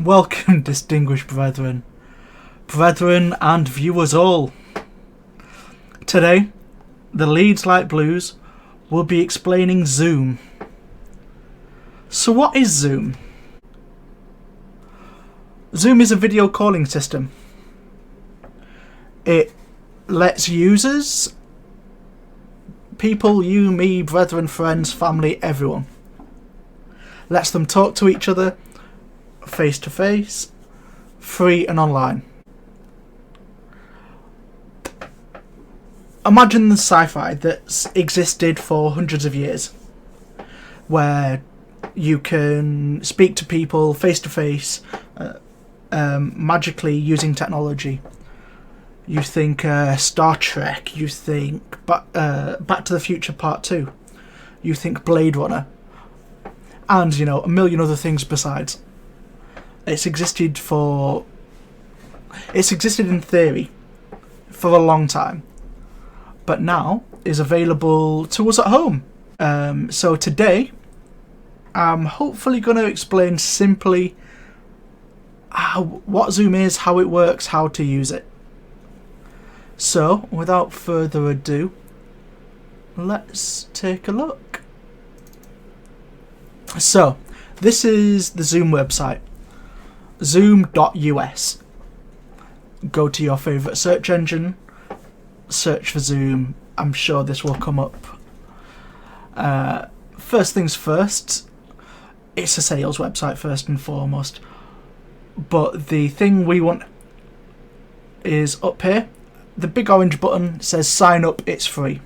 Welcome, distinguished brethren and viewers all. Today, the Leeds Light Blues will be explaining Zoom. So what is Zoom? Zoom is a video calling system. It lets users, people, you, me, brethren, friends, family, everyone, lets them talk to each other face to face, free and online. Imagine the sci-fi that's existed for hundreds of years, where you can speak to people face to face, magically using technology. You think Star Trek, you think Back to the Future Part 2, you think Blade Runner, and a million other things besides. It's existed in theory for a long time, but now is available to us at home. So today, I'm hopefully going to explain simply what Zoom is, how it works, how to use it. So, without further ado, let's take a look. So, this is the Zoom website, zoom.us. Go to your favourite search engine, search for Zoom. I'm sure this will come up. First things first, it's a sales website first and foremost. But the thing we want is up here. The big orange button says sign up, it's free.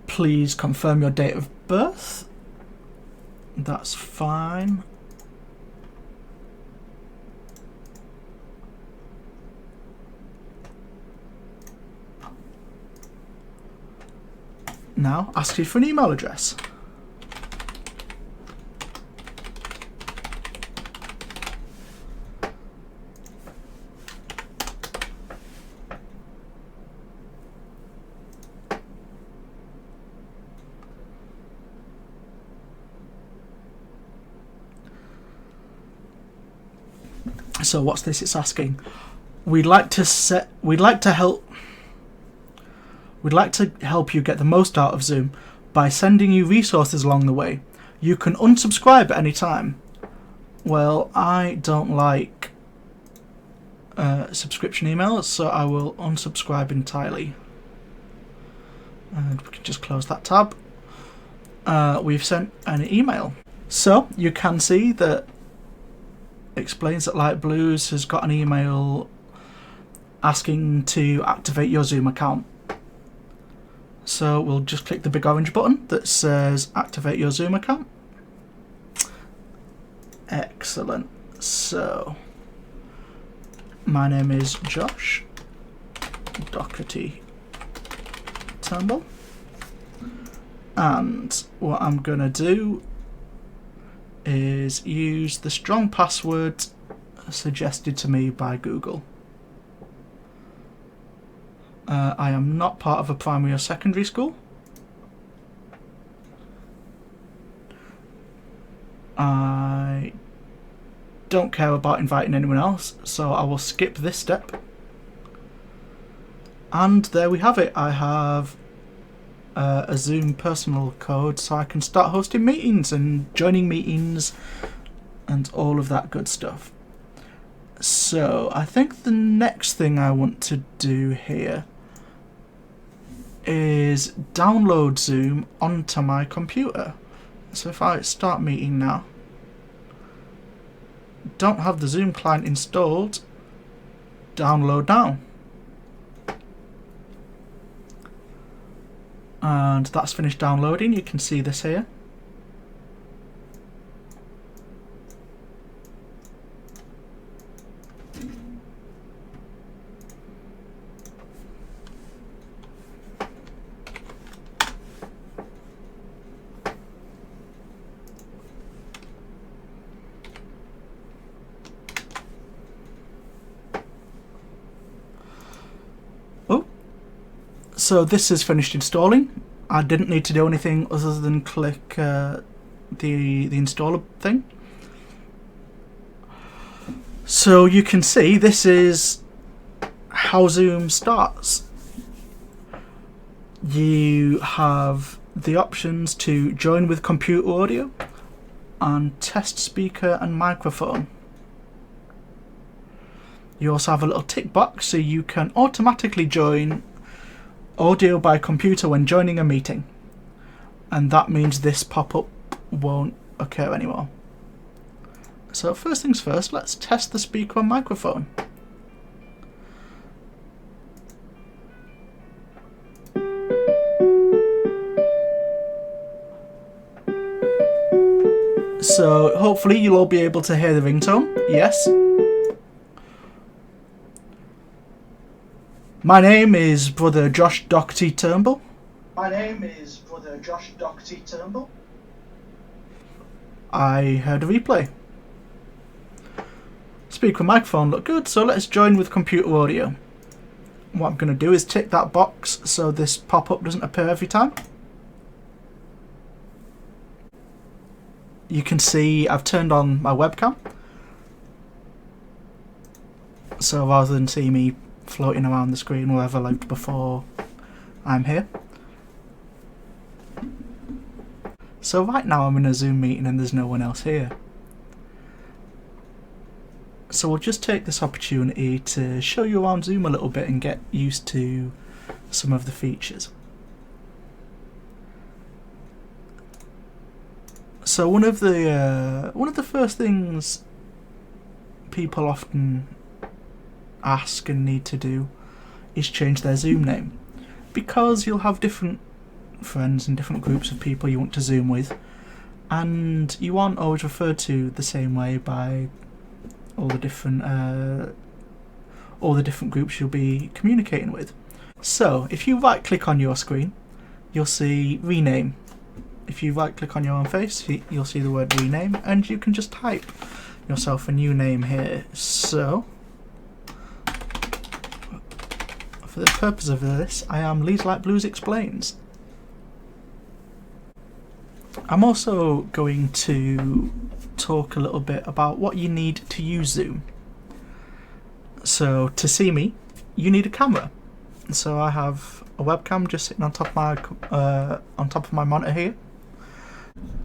Please confirm your date of birth. That's fine. Now, ask you for an email address. So what's this? It's asking. We'd like to help you get the most out of Zoom by sending you resources along the way. You can unsubscribe at any time. Well, I don't like subscription emails, so I will unsubscribe entirely. And we can just close that tab. We've sent an email. So you can see that Explains that Light Blues has got an email asking to activate your Zoom account. So we'll just click the big orange button that says activate your Zoom account. Excellent. So my name is Josh Doherty Turnbull, and what I'm gonna do is use the strong password suggested to me by Google. I am not part of a primary or secondary school. I don't care about inviting anyone else, so I will skip this step. And there we have it. I have a Zoom personal code, so I can start hosting meetings and joining meetings and all of that good stuff. So I think the next thing I want to do here is download Zoom onto my computer. So if I start meeting now, don't have the Zoom client installed, download now. And that's finished downloading. You can see this here. Oh, so this is finished installing. I didn't need to do anything other than click the installer thing. So you can see this is how Zoom starts. You have the options to join with computer audio and test speaker and microphone. You also have a little tick box so you can automatically join audio by computer when joining a meeting, and that means this pop-up won't occur anymore. So first things first, let's test the speaker and microphone. So hopefully you'll all be able to hear the ringtone. Yes. My name is Brother Josh Doherty Turnbull. My name is Brother Josh Doherty Turnbull. I heard a replay. Speaker and microphone look good, so let's join with computer audio. What I'm going to do is tick that box so this pop-up doesn't appear every time. You can see I've turned on my webcam, so rather than see me floating around the screen wherever I lived before, I'm here. So right now I'm in a Zoom meeting and there's no one else here. So we'll just take this opportunity to show you around Zoom a little bit and get used to some of the features. So one of the first things people often ask and need to do is change their Zoom name, because you'll have different friends and different groups of people you want to Zoom with, and you aren't always referred to the same way by all the different groups you'll be communicating with. So if you right click on your screen, you'll see rename. If you right click on your own face, you'll see the word rename, and you can just type yourself a new name here. So for the purpose of this, I am Leeds Light Blues Explains. I'm also going to talk a little bit about what you need to use Zoom. So to see me, you need a camera. So I have a webcam just sitting on top of my monitor here.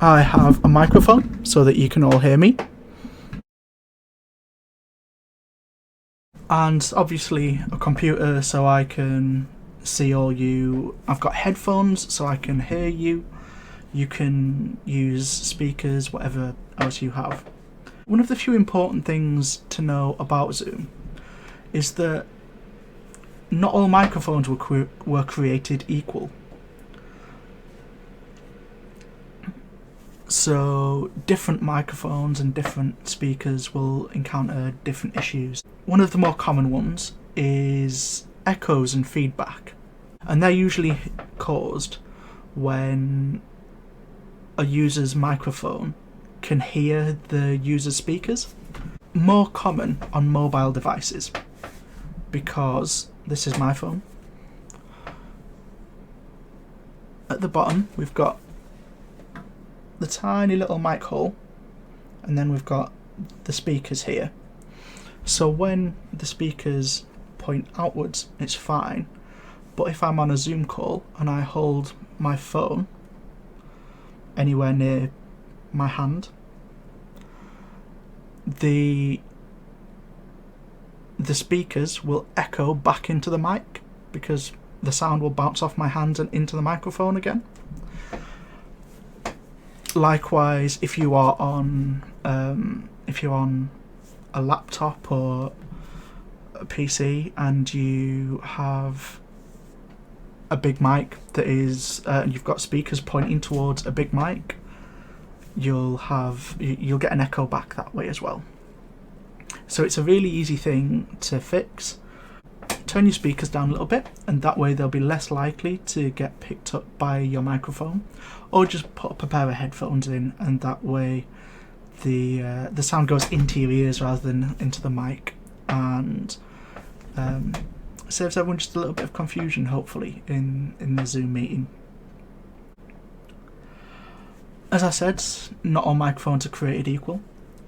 I have a microphone so that you can all hear me. And obviously a computer so I can see all you. I've got headphones so I can hear you. You can use speakers, whatever else you have. One of the few important things to know about Zoom is that not all microphones were created equal. So different microphones and different speakers will encounter different issues. One of the more common ones is echoes and feedback, and they're usually caused when a user's microphone can hear the user's speakers. More common on mobile devices, because this is my phone. At the bottom we've got the tiny little mic hole, and then we've got the speakers here. So when the speakers point outwards, it's fine, but if I'm on a Zoom call and I hold my phone anywhere near my hand, the speakers will echo back into the mic because the sound will bounce off my hands and into the microphone again. Likewise, if you are on a laptop or a PC and you have a big mic that is you've got speakers pointing towards a big mic, you'll get an echo back that way as well. So it's a really easy thing to fix. Turn your speakers down a little bit, and that way they'll be less likely to get picked up by your microphone, or just put up a pair of headphones in, and that way the sound goes into your ears rather than into the mic, and saves everyone just a little bit of confusion, hopefully, in the Zoom meeting. As I said, not all microphones are created equal.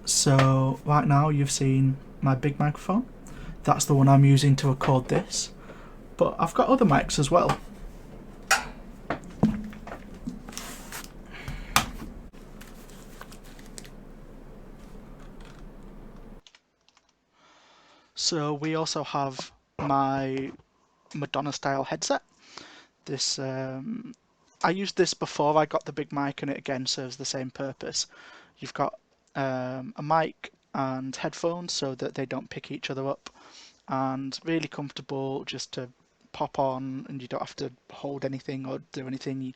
So right now you've seen my big microphone. That's the one I'm using to record this. But I've got other mics as well. So we also have my Madonna style headset. This I used this before I got the big mic, and it again serves the same purpose. You've got a mic and headphones so that they don't pick each other up, and really comfortable just to pop on, and you don't have to hold anything or do anything.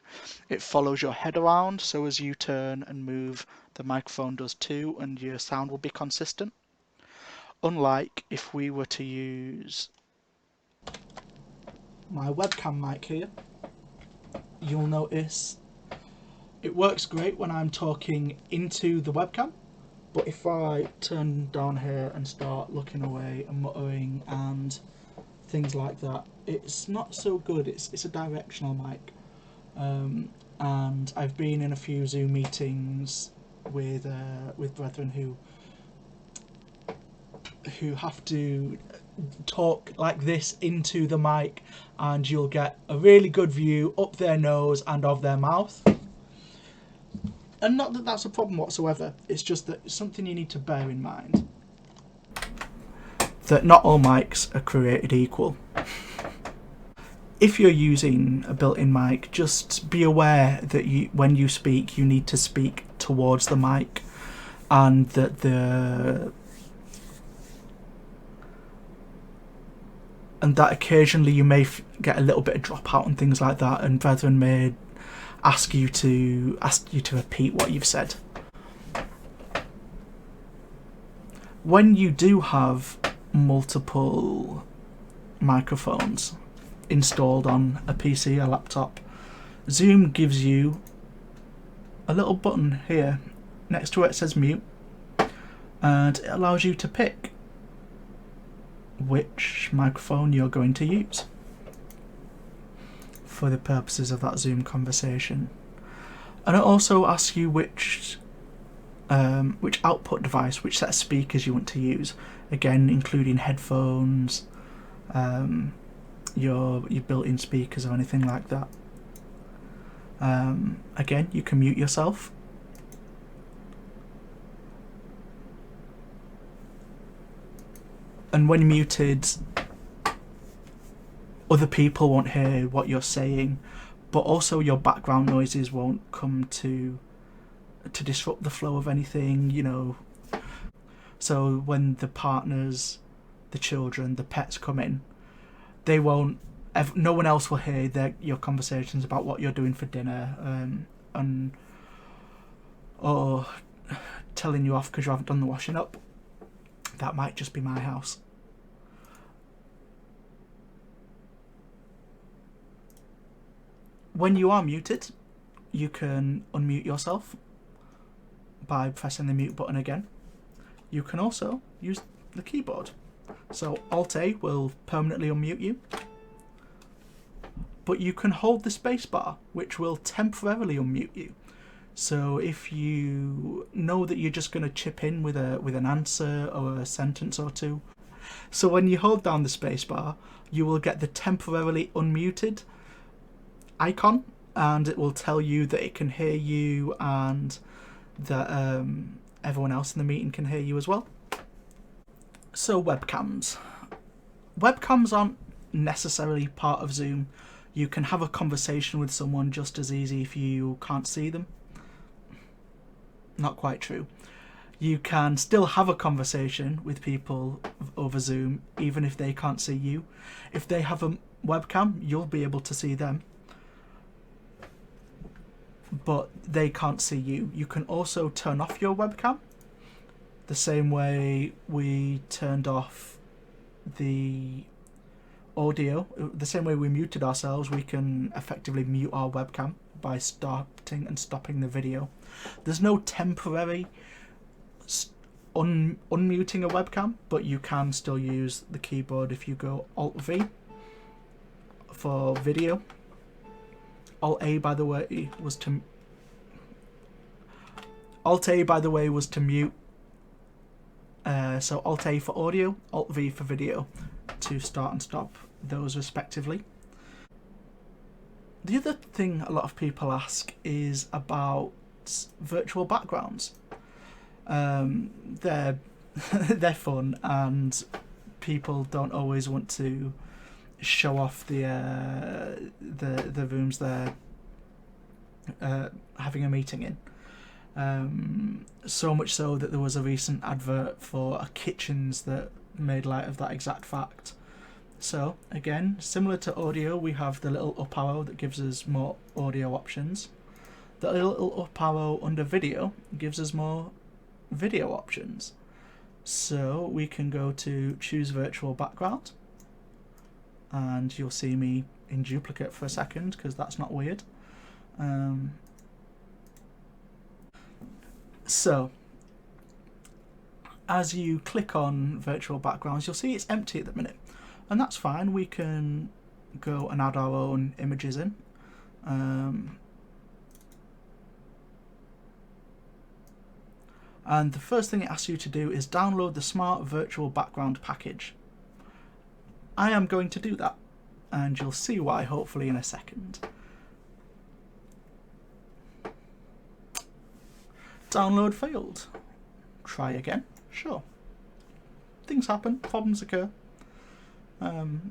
It follows your head around, so as you turn and move, the microphone does too, and your sound will be consistent. Unlike if we were to use my webcam mic here, you'll notice it works great when I'm talking into the webcam, but if I turn down here and start looking away and muttering and things like that, it's not so good. It's a directional mic, and I've been in a few Zoom meetings with brethren who have to talk like this into the mic, and you'll get a really good view up their nose and of their mouth. And not that that's a problem whatsoever, it's just that it's something you need to bear in mind. That not all mics are created equal. If you're using a built-in mic, just be aware that when you speak, you need to speak towards the mic, and that occasionally you may get a little bit of dropout and things like that, and brethren may ask you to repeat what you've said. When you do have multiple microphones installed on a PC, a laptop, Zoom gives you a little button here next to it. It says mute, and it allows you to pick which microphone you're going to use for the purposes of that Zoom conversation. And it also asks you which output device, which set of speakers you want to use, again including headphones, your built-in speakers or anything like that. Again, you can mute yourself. And when muted, other people won't hear what you're saying, but also your background noises won't come to disrupt the flow of anything, you know. So when the partners, the children, the pets come in, they won't. No one else will hear your conversations about what you're doing for dinner, or telling you off because you haven't done the washing up. That might just be my house. When you are muted, you can unmute yourself by pressing the mute button again. You can also use the keyboard. So Alt-A will permanently unmute you, but you can hold the space bar, which will temporarily unmute you. So if you know that you're just going to chip in with an answer or a sentence or two, so when you hold down the space bar, you will get the temporarily unmuted icon, and it will tell you that it can hear you and that everyone else in the meeting can hear you as well. So webcams. Webcams aren't necessarily part of Zoom. You can have a conversation with someone just as easy if you can't see them. Not quite true. You can still have a conversation with people over Zoom even if they can't see you. If they have a webcam, you'll be able to see them, but they can't see you. You can also turn off your webcam the same way we turned off the audio, the same way we muted ourselves. We can effectively mute our webcam by starting and stopping the video. There's no temporary unmuting a webcam, but you can still use the keyboard if you go Alt-V for video. Alt-A, by the way, was to Alt-A, by the way, was to mute. So Alt-A for audio, Alt-V for video, to start and stop those respectively. The other thing a lot of people ask is about virtual backgrounds. They're they're fun, and people don't always want to show off the rooms they're having a meeting in. So much so that there was a recent advert for a kitchens that made light of that exact fact. So again, similar to audio, we have the little up arrow that gives us more audio options. The little up arrow under video gives us more video options. So we can go to choose virtual background, and you'll see me in duplicate for a second because that's not weird. So as you click on virtual backgrounds, you'll see it's empty at the minute, and that's fine. We can go and add our own images in. And the first thing it asks you to do is download the Smart Virtual Background package. I am going to do that, and you'll see why hopefully in a second. Download failed. Try again. Sure. Things happen, problems occur.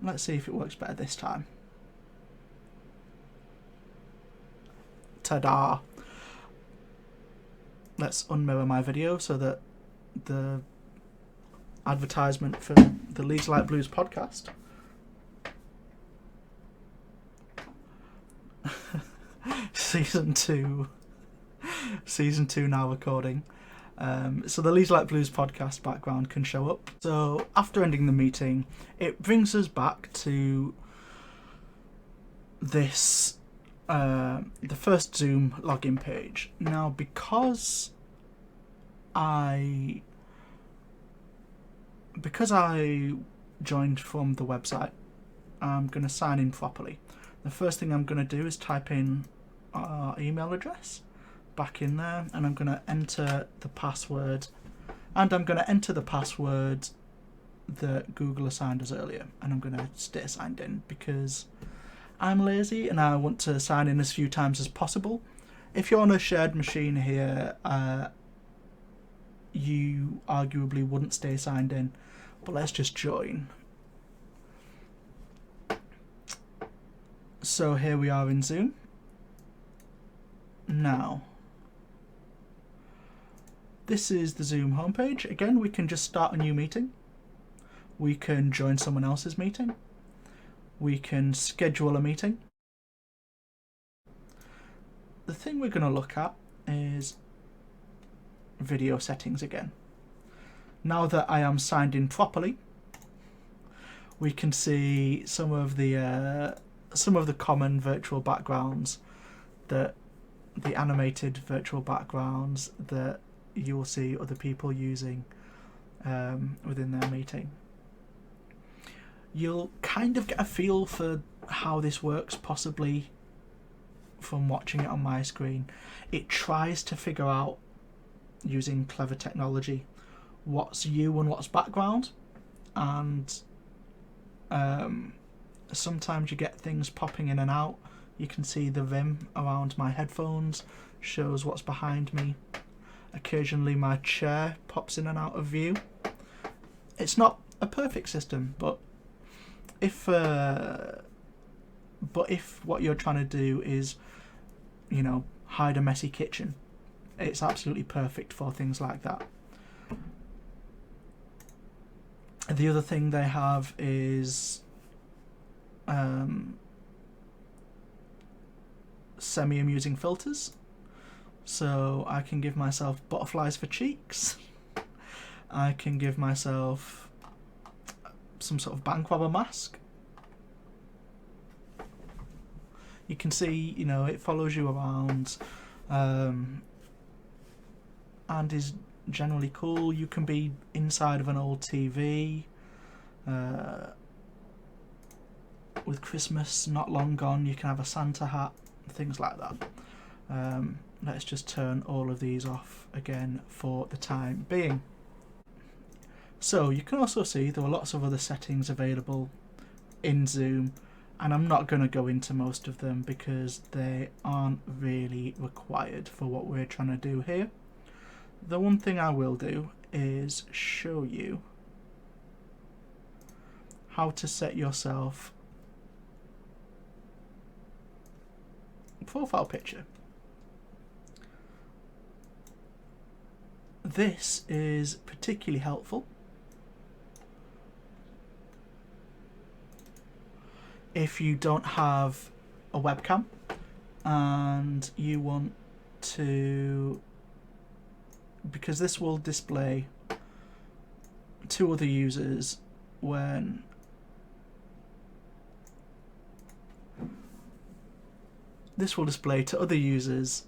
Let's see if it works better this time. Ta-da! Let's unmirror my video so that the advertisement for the Leeds Light Blues podcast season 2 now recording. So the Leeds Light Blues podcast background can show up. So after ending the meeting, it brings us back to this the first Zoom login page. Now, because I joined from the website, I'm going to sign in properly. The first thing I'm going to do is type in our email address back in there, and I'm going to enter the password, and I'm going to enter the password that Google assigned us earlier, and I'm going to stay signed in because I'm lazy and I want to sign in as few times as possible. If you're on a shared machine here, you arguably wouldn't stay signed in, but let's just join. So here we are in Zoom. Now, this is the Zoom homepage. Again, we can just start a new meeting. We can join someone else's meeting. We can schedule a meeting. The thing we're going to look at is video settings again. Now that I am signed in properly, we can see some of the common virtual backgrounds, the animated virtual backgrounds that you will see other people using within their meeting. You'll kind of get a feel for how this works, possibly from watching it on my screen. It tries to figure out, using clever technology, what's you and what's background, and sometimes you get things popping in and out. You can see the rim around my headphones shows what's behind me. Occasionally my chair pops in and out of view. It's not a perfect system, but if what you're trying to do is, hide a messy kitchen, it's absolutely perfect for things like that. The other thing they have is semi-amusing filters. So I can give myself butterflies for cheeks. I can give myself some sort of bank robber mask. You can see, it follows you around, and is generally cool. You can be inside of an old TV. With Christmas not long gone, you can have a Santa hat, things like that. let's just turn all of these off again for the time being. So you can also see there are lots of other settings available in Zoom, and I'm not going to go into most of them because they aren't really required for what we're trying to do here. The one thing I will do is show you how to set yourself a profile picture. This is particularly helpful if you don't have a webcam and you want to, because this will display to other users when this will display to other users.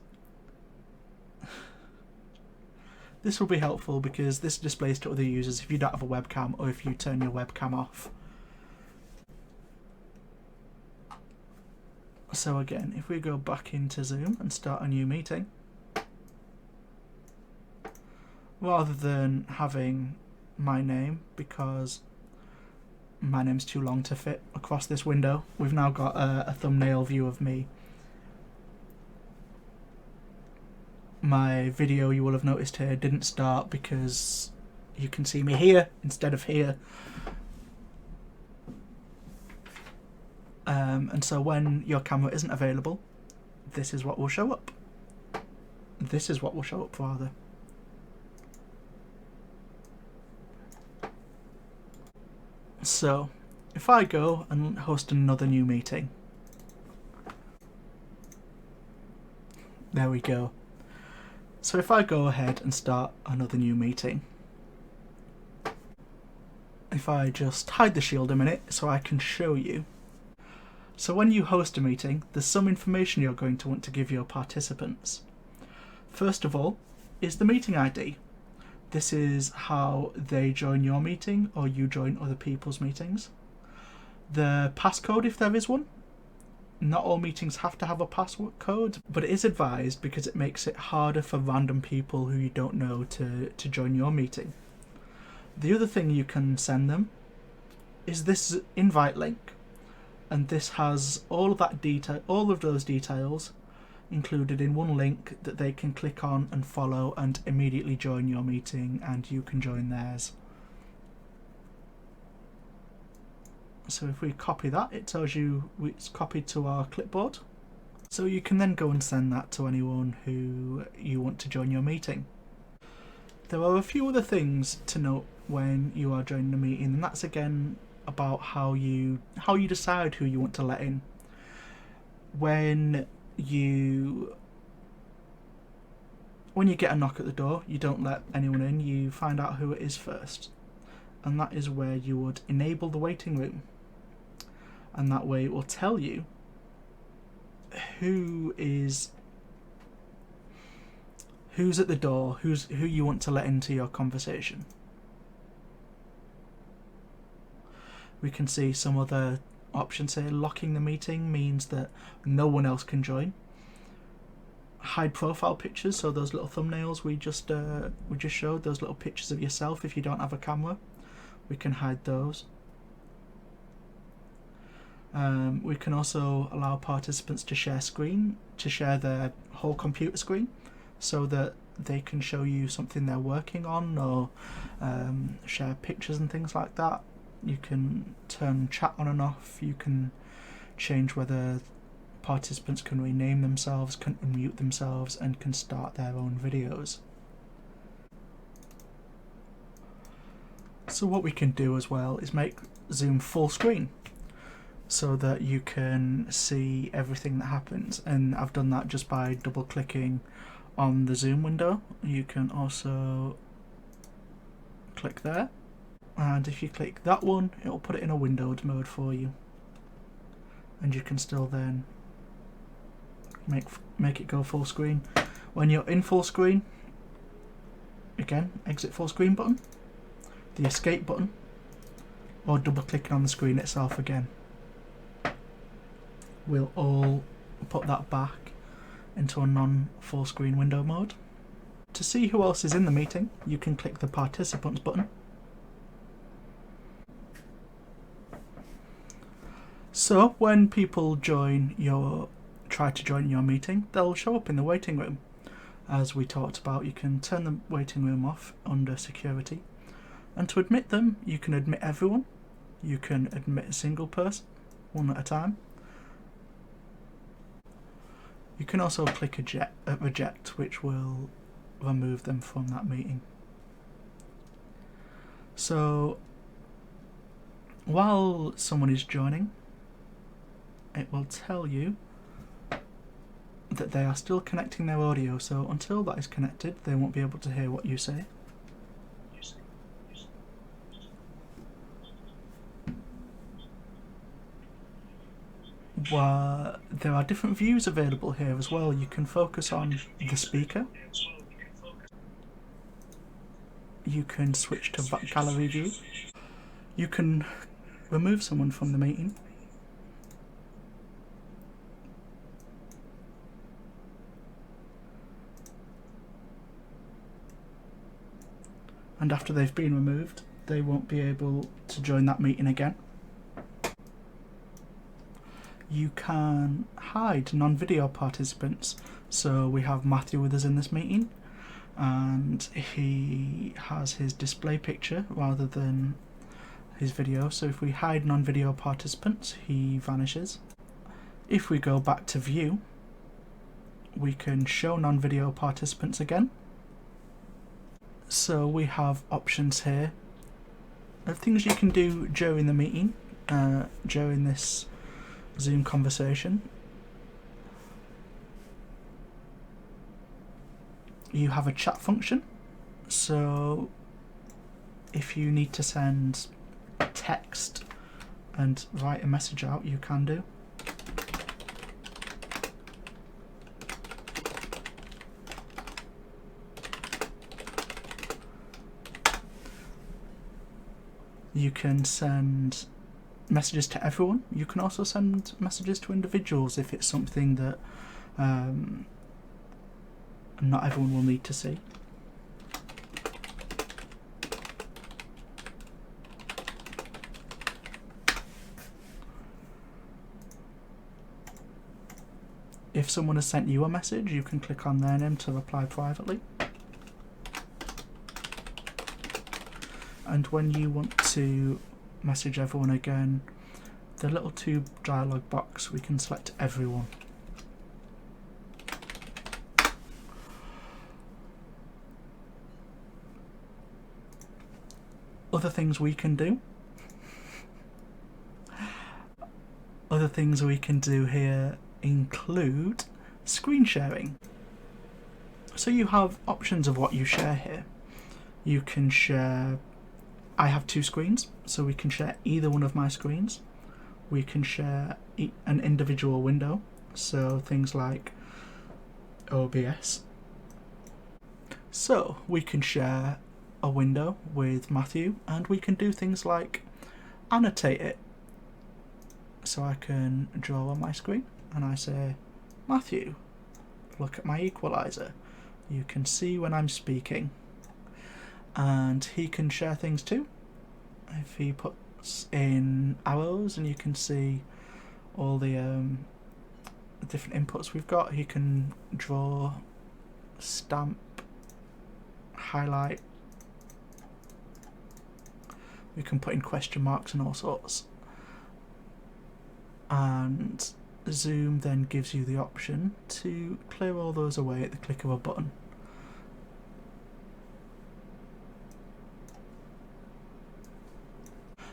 This will be helpful because this displays to other users if you don't have a webcam or if you turn your webcam off. So again, if we go back into Zoom and start a new meeting, rather than having my name, because my name's too long to fit across this window, we've now got a thumbnail view of me. My video, you will have noticed here, didn't start because you can see me here instead of here. And so when your camera isn't available, this is what will show up. This is what will show up, rather. So if I go and host another new meeting, there we go. So if I go ahead and start another new meeting, if I just hide the shield a minute so I can show you. So when you host a meeting, there's some information you're going to want to give your participants. First of all is the meeting ID. This is how they join your meeting or you join other people's meetings. The passcode, if there is one. Not all meetings have to have a password code, but it is advised because it makes it harder for random people who you don't know to join your meeting. The other thing you can send them is this invite link, and this has all of that detail, all of those details included in one link that they can click on and follow and immediately join your meeting, and you can join theirs. So if we copy that, it tells you it's copied to our clipboard. So you can then go and send that to anyone who you want to join your meeting. There are a few other things to note when you are joining a meeting, and that's again about how you decide who you want to let in. When you get a knock at the door, you don't let anyone in, you find out who it is first. And that is where you would enable the waiting room. And that way it will tell you who's at the door, who you want to let into your conversation. We can see some other options here. Locking the meeting means that no one else can join. Hide profile pictures, so those little thumbnails we just showed, those little pictures of yourself if you don't have a camera, we can hide those. We can also allow participants to share their whole computer screen, so that they can show you something they're working on, or share pictures and things like that. You can turn chat on and off. You can change whether participants can rename themselves, can unmute themselves, and can start their own videos. So what we can do as well is make Zoom full screen, so that you can see everything that happens. And I've done that just by double clicking on the Zoom window. You can also click there, and if you click that one, it will put it in a windowed mode for you, and you can still then make it go full screen. When you're in full screen, again, exit full screen button, the escape button, or double clicking on the screen itself again, will all put that back into a non-full screen window mode. To see who else is in the meeting, you can click the Participants button. So when people try to join your meeting, they'll show up in the waiting room. As we talked about, you can turn the waiting room off under security. And to admit them, you can admit everyone. You can admit a single person, one at a time. You can also click reject, which will remove them from that meeting. So while someone is joining, it will tell you that they are still connecting their audio, so until that is connected, they won't be able to hear what you say. There are different views available here as well. You can focus on the speaker. You can switch to gallery view. You can remove someone from the meeting. And after they've been removed, they won't be able to join that meeting again. You can hide non-video participants. So we have Matthew with us in this meeting, and he has his display picture rather than his video. So if we hide non-video participants, he vanishes. If we go back to view, we can show non-video participants again. So we have options here of things you can do during the meeting, during this Zoom conversation. You have a chat function, so if you need to send text and write a message out, you can do. You can send messages to everyone. You can also send messages to individuals if it's something that not everyone will need to see. If someone has sent you a message, you can click on their name to reply privately. And when you want to message everyone again, the little tube dialog box, we can select everyone. Other things we can do. Other things we can do here include screen sharing. So you have options of what you share here. You can share, I have two screens, so we can share either one of my screens. We can share an individual window, so things like OBS. So we can share a window with Matthew, and we can do things like annotate it. So I can draw on my screen and I say, Matthew, look at my equalizer. You can see when I'm speaking. And he can share things too. If he puts in arrows, and you can see all the different inputs we've got, he can draw, stamp, highlight. We can put in question marks and all sorts. And Zoom then gives you the option to clear all those away at the click of a button.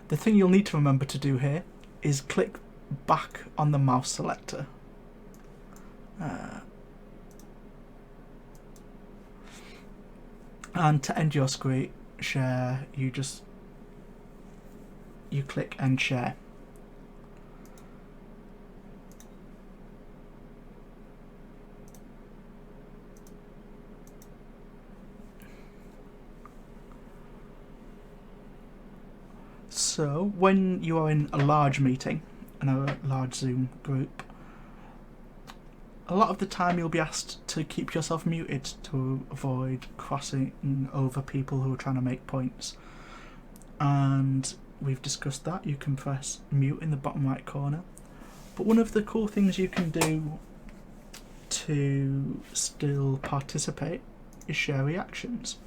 The thing you'll need to remember to do here is click back on the mouse selector. And to end your screen share, you click end share. So when you are in a large meeting, in a large Zoom group, A lot of the time you'll be asked to keep yourself muted to avoid crossing over people who are trying to make points. And we've discussed that. You can press mute in the bottom right corner. But one of the cool things you can do to still participate is share reactions.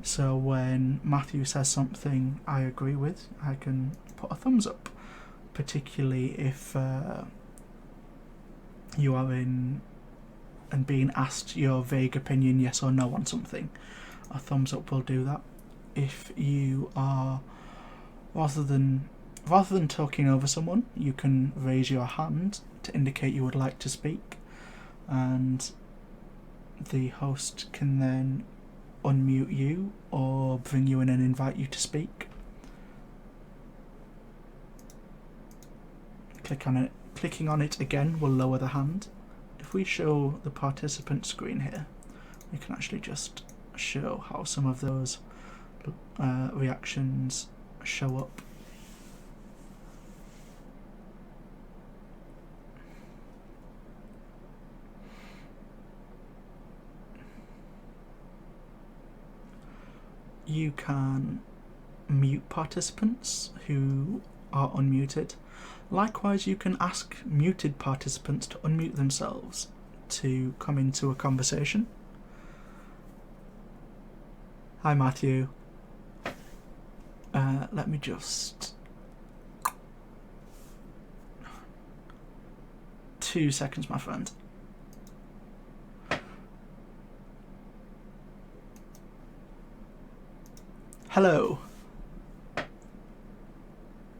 So when Matthew says something I agree with, I can put a thumbs up, particularly if you are in and being asked your vague opinion, yes or no, on something. A thumbs up will do that. If you are, rather than talking over someone, you can raise your hand to indicate you would like to speak, and the host can then unmute you or bring you in and invite you to speak. Clicking on it again will lower the hand. If we show the participant screen here, we can actually just show how some of those reactions show up. You can mute participants who are unmuted. Likewise, you can ask muted participants to unmute themselves to come into a conversation. Hi Matthew. Let me just... 2 seconds, my friend. Hello.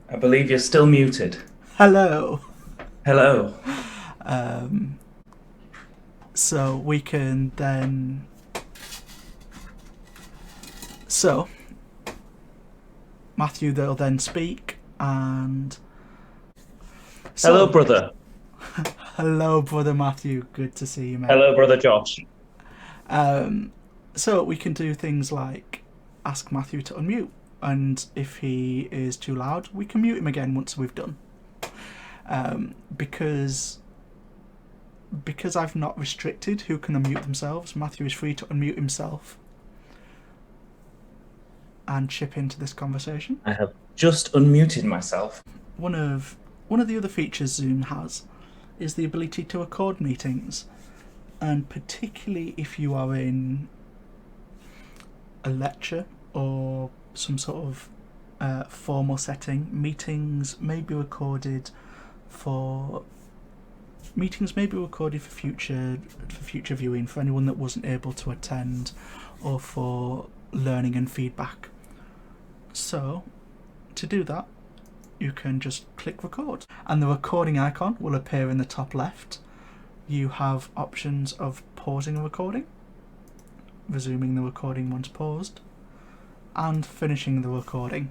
I believe you're still muted. Hello. Hello. So we can then... So, Matthew, they'll then speak, and... Hello, brother. Hello, brother Matthew. Good to see you, mate. Hello, brother Josh. So we can do things like ask Matthew to unmute, and if he is too loud, we can mute him again once we've done. Because I've not restricted who can unmute themselves, Matthew is free to unmute himself and chip into this conversation. I have just unmuted myself. One of the other features Zoom has is the ability to record meetings, and particularly if you are in a lecture or some sort of formal setting, meetings may be recorded for future viewing, for anyone that wasn't able to attend, or for learning and feedback. So to do that, you can just click record, and the recording icon will appear in the top left. You have options of pausing a recording, resuming the recording once paused, and finishing the recording.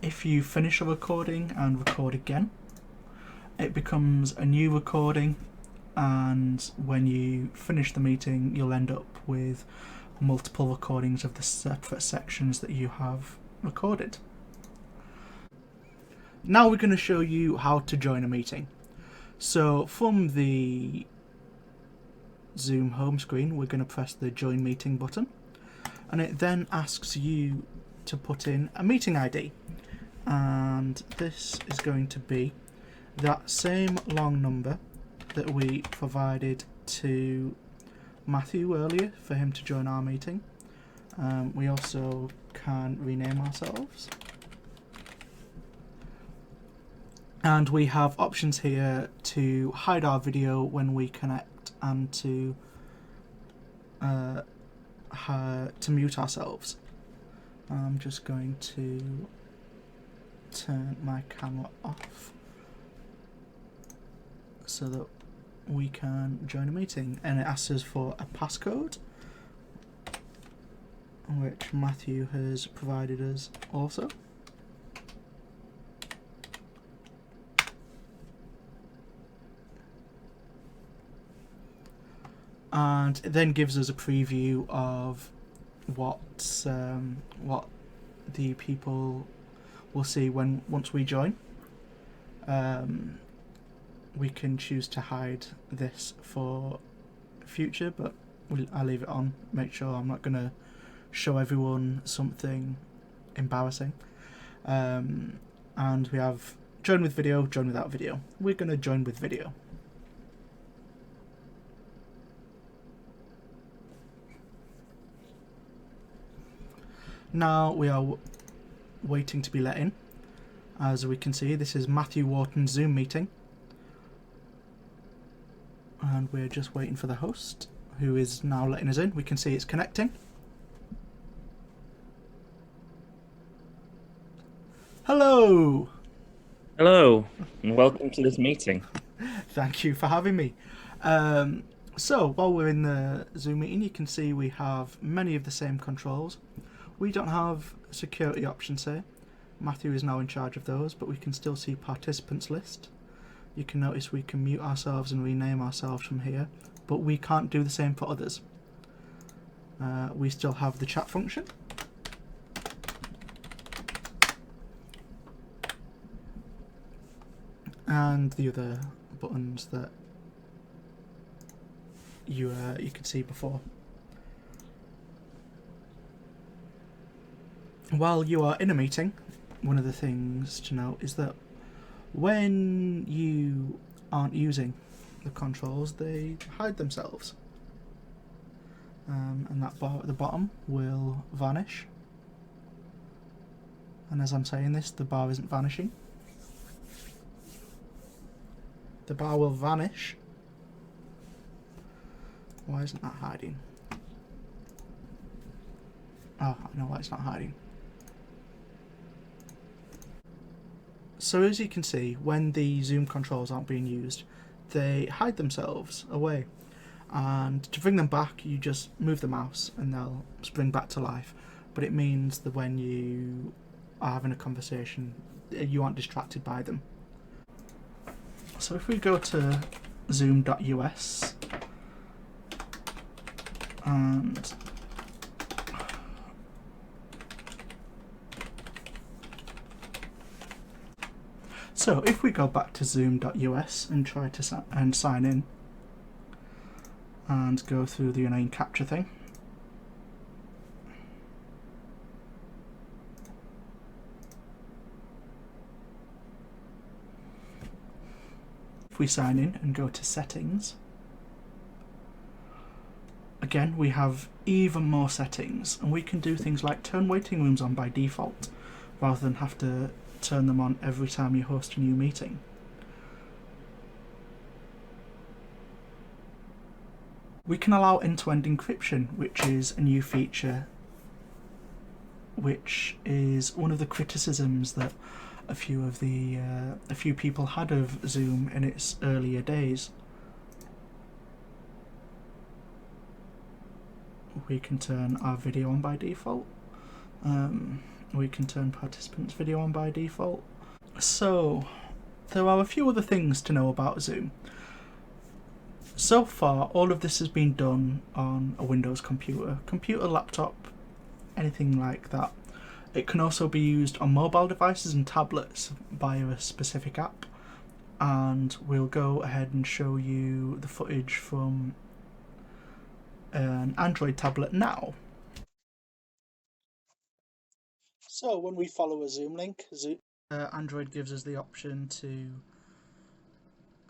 If you finish a recording and record again, it becomes a new recording, and when you finish the meeting, you'll end up with multiple recordings of the separate sections that you have recorded. Now we're going to show you how to join a meeting. So from the Zoom home screen, we're going to press the Join Meeting button, and it then asks you to put in a meeting ID, and this is going to be that same long number that we provided to Matthew earlier for him to join our meeting. We also can rename ourselves, and we have options here to hide our video when we connect and to mute ourselves. I'm just going to turn my camera off so that we can join a meeting, and it asks us for a passcode, which Matthew has provided us also. And it then gives us a preview of what the people will see once we join. we can choose to hide this for future, but I'll leave it on. Make sure I'm not going to show everyone something embarrassing. And we have join with video, join without video. We're going to join with video. Now we are waiting to be let in. As we can see, this is Matthew Wharton's Zoom meeting. And we're just waiting for the host, who is now letting us in. We can see it's connecting. Hello! Hello, and welcome to this meeting. Thank you for having me. So, while we're in the Zoom meeting, you can see we have many of the same controls. We don't have security options here. Matthew is now in charge of those, but we can still see participants list. You can notice we can mute ourselves and rename ourselves from here, but we can't do the same for others. We still have the chat function. And the other buttons that you could see before. While you are in a meeting, one of the things to note is that when you aren't using the controls, they hide themselves. And that bar at the bottom will vanish. And as I'm saying this, the bar isn't vanishing. The bar will vanish. Why isn't that hiding? Oh, I know why it's not hiding. So as you can see, when the Zoom controls aren't being used, they hide themselves away. And to bring them back, you just move the mouse and they'll spring back to life. But it means that when you are having a conversation, you aren't distracted by them. So if we go to zoom.us and so if we go back to zoom.us and try to sign in and go through the inane capture thing, if we sign in and go to settings, again we have even more settings, and we can do things like turn waiting rooms on by default rather than have to turn them on every time you host a new meeting. We can allow end-to-end encryption, which is a new feature, which is one of the criticisms that a few people had of Zoom in its earlier days. We can turn our video on by default. We can turn participants' video on by default. So there are a few other things to know about Zoom. So far, all of this has been done on a Windows computer, laptop, anything like that. It can also be used on mobile devices and tablets via a specific app, and we'll go ahead and show you the footage from an Android tablet now. So when we follow a Zoom link, Android gives us the option to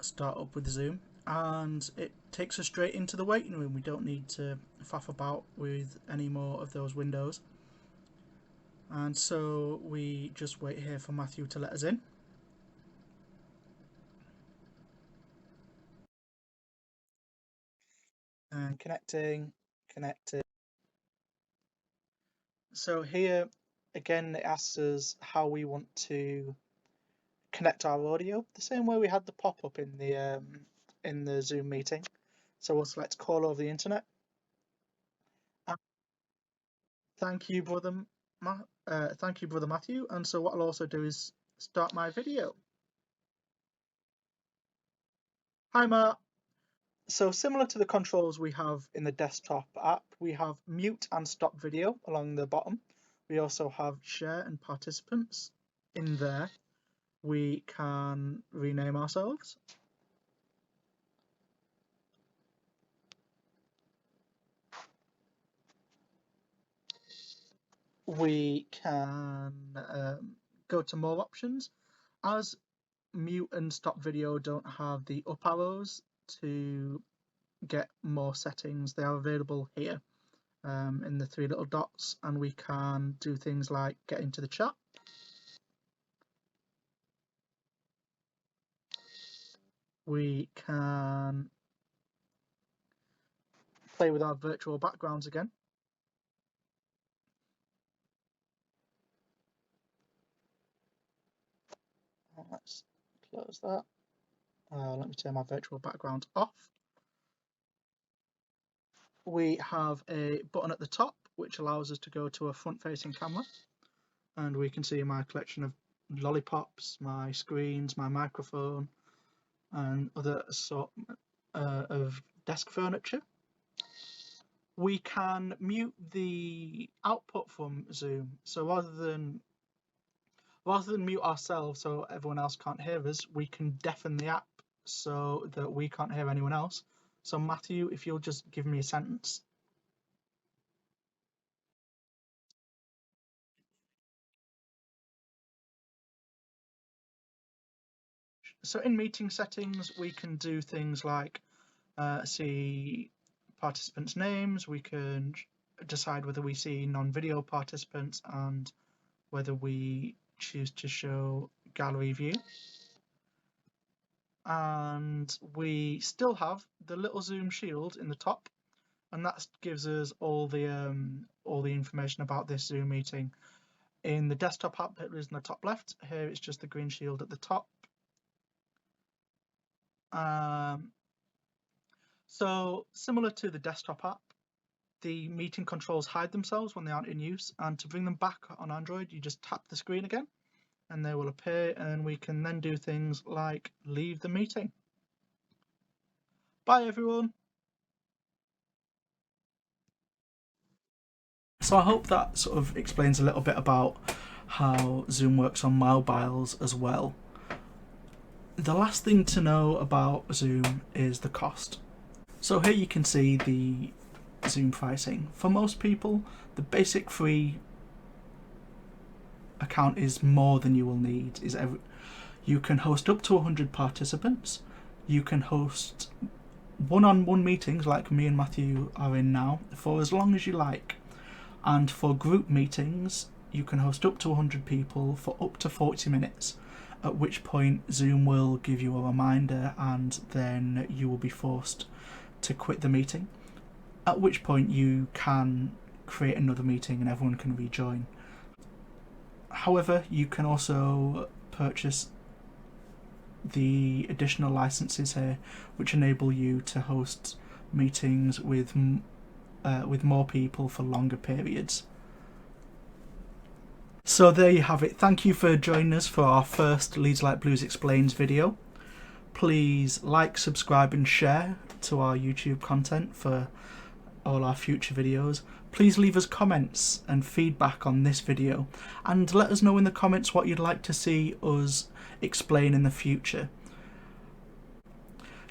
start up with Zoom, and it takes us straight into the waiting room. We don't need to faff about with any more of those windows. And so we just wait here for Matthew to let us in. And connecting. So here, again, it asks us how we want to connect our audio, the same way we had the pop-up in the Zoom meeting. So we'll select call over the internet. Thank you, brother Matthew. And so what I'll also do is start my video. Hi, Matt. So similar to the controls we have in the desktop app, we have mute and stop video along the bottom. We also have share and participants in there. We can rename ourselves. we can go to more options. As mute and stop video don't have the up arrows to get more settings, they are available here in the three little dots, and we can do things like get into the chat. We can play with our virtual backgrounds again. Let's close that. Let me turn my virtual background off. We have a button at the top which allows us to go to a front-facing camera, and we can see my collection of lollipops, my screens, my microphone, and other sort of desk furniture. We can mute the output from Zoom, so rather than mute ourselves so everyone else can't hear us, we can deafen the app so that we can't hear anyone else. So Matthew, if you'll just give me a sentence. So in meeting settings, we can do things like see participants' names, we can decide whether we see non-video participants and whether we choose to show gallery view. And we still have the little Zoom shield in the top, and that gives us all the information about this Zoom meeting. In the desktop app, it is in the top left. Here it's just the green shield at the top. So similar to the desktop app, the meeting controls hide themselves when they aren't in use, and to bring them back on Android, you just tap the screen again and they will appear, and we can then do things like leave the meeting. Bye everyone. So I hope that sort of explains a little bit about how Zoom works on mobiles as well. The last thing to know about Zoom is the cost. So here you can see the Zoom pricing. For most people, the basic free account is more than you will need. You can host up to 100 participants. You can host one-on-one meetings like me and Matthew are in now for as long as you like. And for group meetings, you can host up to 100 people for up to 40 minutes, at which point Zoom will give you a reminder and then you will be forced to quit the meeting, at which point you can create another meeting and everyone can rejoin. However, you can also purchase the additional licenses here, which enable you to host meetings with more people for longer periods. So there you have it. Thank you for joining us for our first Leeds Light Blues Explains video. Please like, subscribe and share to our YouTube content for all our future videos. Please leave us comments and feedback on this video, and let us know in the comments what you'd like to see us explain in the future.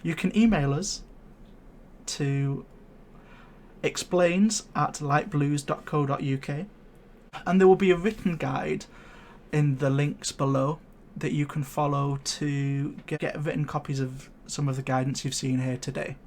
You can email us to explains@lightblues.co.uk, and there will be a written guide in the links below that you can follow to get written copies of some of the guidance you've seen here today.